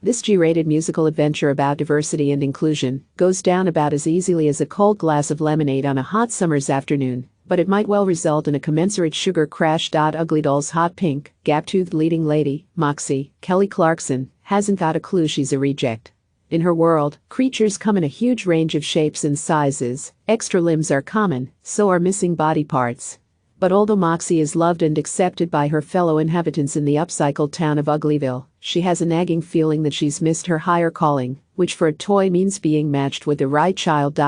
This G-rated musical adventure about diversity and inclusion goes down about as easily as a cold glass of lemonade on a hot summer's afternoon, but it might well result in a commensurate sugar crash. Ugly Doll's hot pink, gap-toothed leading lady, Moxie, Kelly Clarkson, hasn't got a clue she's a reject. In her world, creatures come in a huge range of shapes and sizes, extra limbs are common, so are missing body parts. But although Moxie is loved and accepted by her fellow inhabitants in the upcycled town of Uglyville, she has a nagging feeling that she's missed her higher calling, which for a toy means being matched with the right child.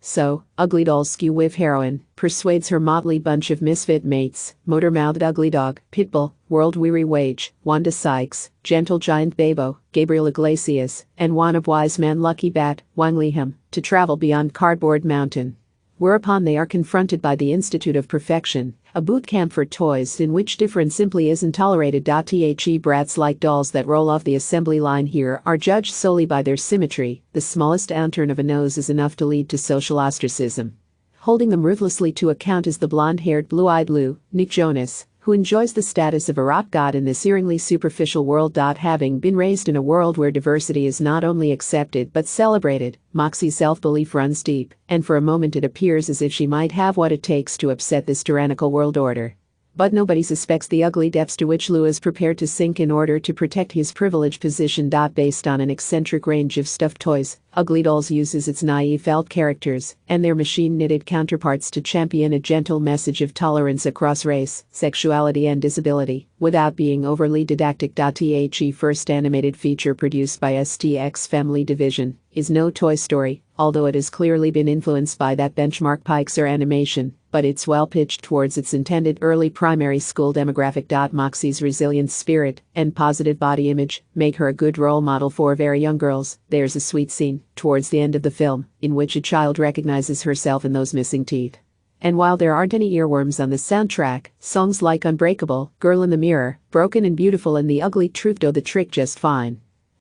So, Ugly Doll's skew-whiff heroine persuades her motley bunch of misfit mates, motor-mouthed Ugly Dog, Pitbull, world-weary Wage, Wanda Sykes, gentle giant Babo, Gabriel Iglesias, and one-of wise man Lucky Bat, Wang Liham, to travel beyond Cardboard Mountain. Whereupon they are confronted by the Institute of Perfection, a boot camp for toys in which difference simply isn't tolerated. Brats like dolls that roll off the assembly line here are judged solely by their symmetry. The smallest downturn of a nose is enough to lead to social ostracism. Holding them ruthlessly to account is the blonde-haired blue-eyed Lou, Nick Jonas, who enjoys the status of a rock god in this eerily superficial world. Having been raised in a world where diversity is not only accepted but celebrated, Moxie's self-belief runs deep, and for a moment it appears as if she might have what it takes to upset this tyrannical world order. But nobody suspects the ugly depths to which Lou is prepared to sink in order to protect his privileged position. Based on an eccentric range of stuffed toys, Ugly Dolls uses its naive felt characters and their machine-knitted counterparts to champion a gentle message of tolerance across race, sexuality and disability, without being overly didactic. The first animated feature produced by STX Family Division is no Toy Story, although it has clearly been influenced by that benchmark Pixar animation, but it's well pitched towards its intended early primary school demographic. Moxie's resilient spirit and positive body image make her a good role model for very young girls. There's a sweet scene towards the end of the film in which a child recognizes herself in those missing teeth. And while there aren't any earworms on the soundtrack, songs like Unbreakable, Girl in the Mirror, Broken and Beautiful and The Ugly Truth do the trick just fine.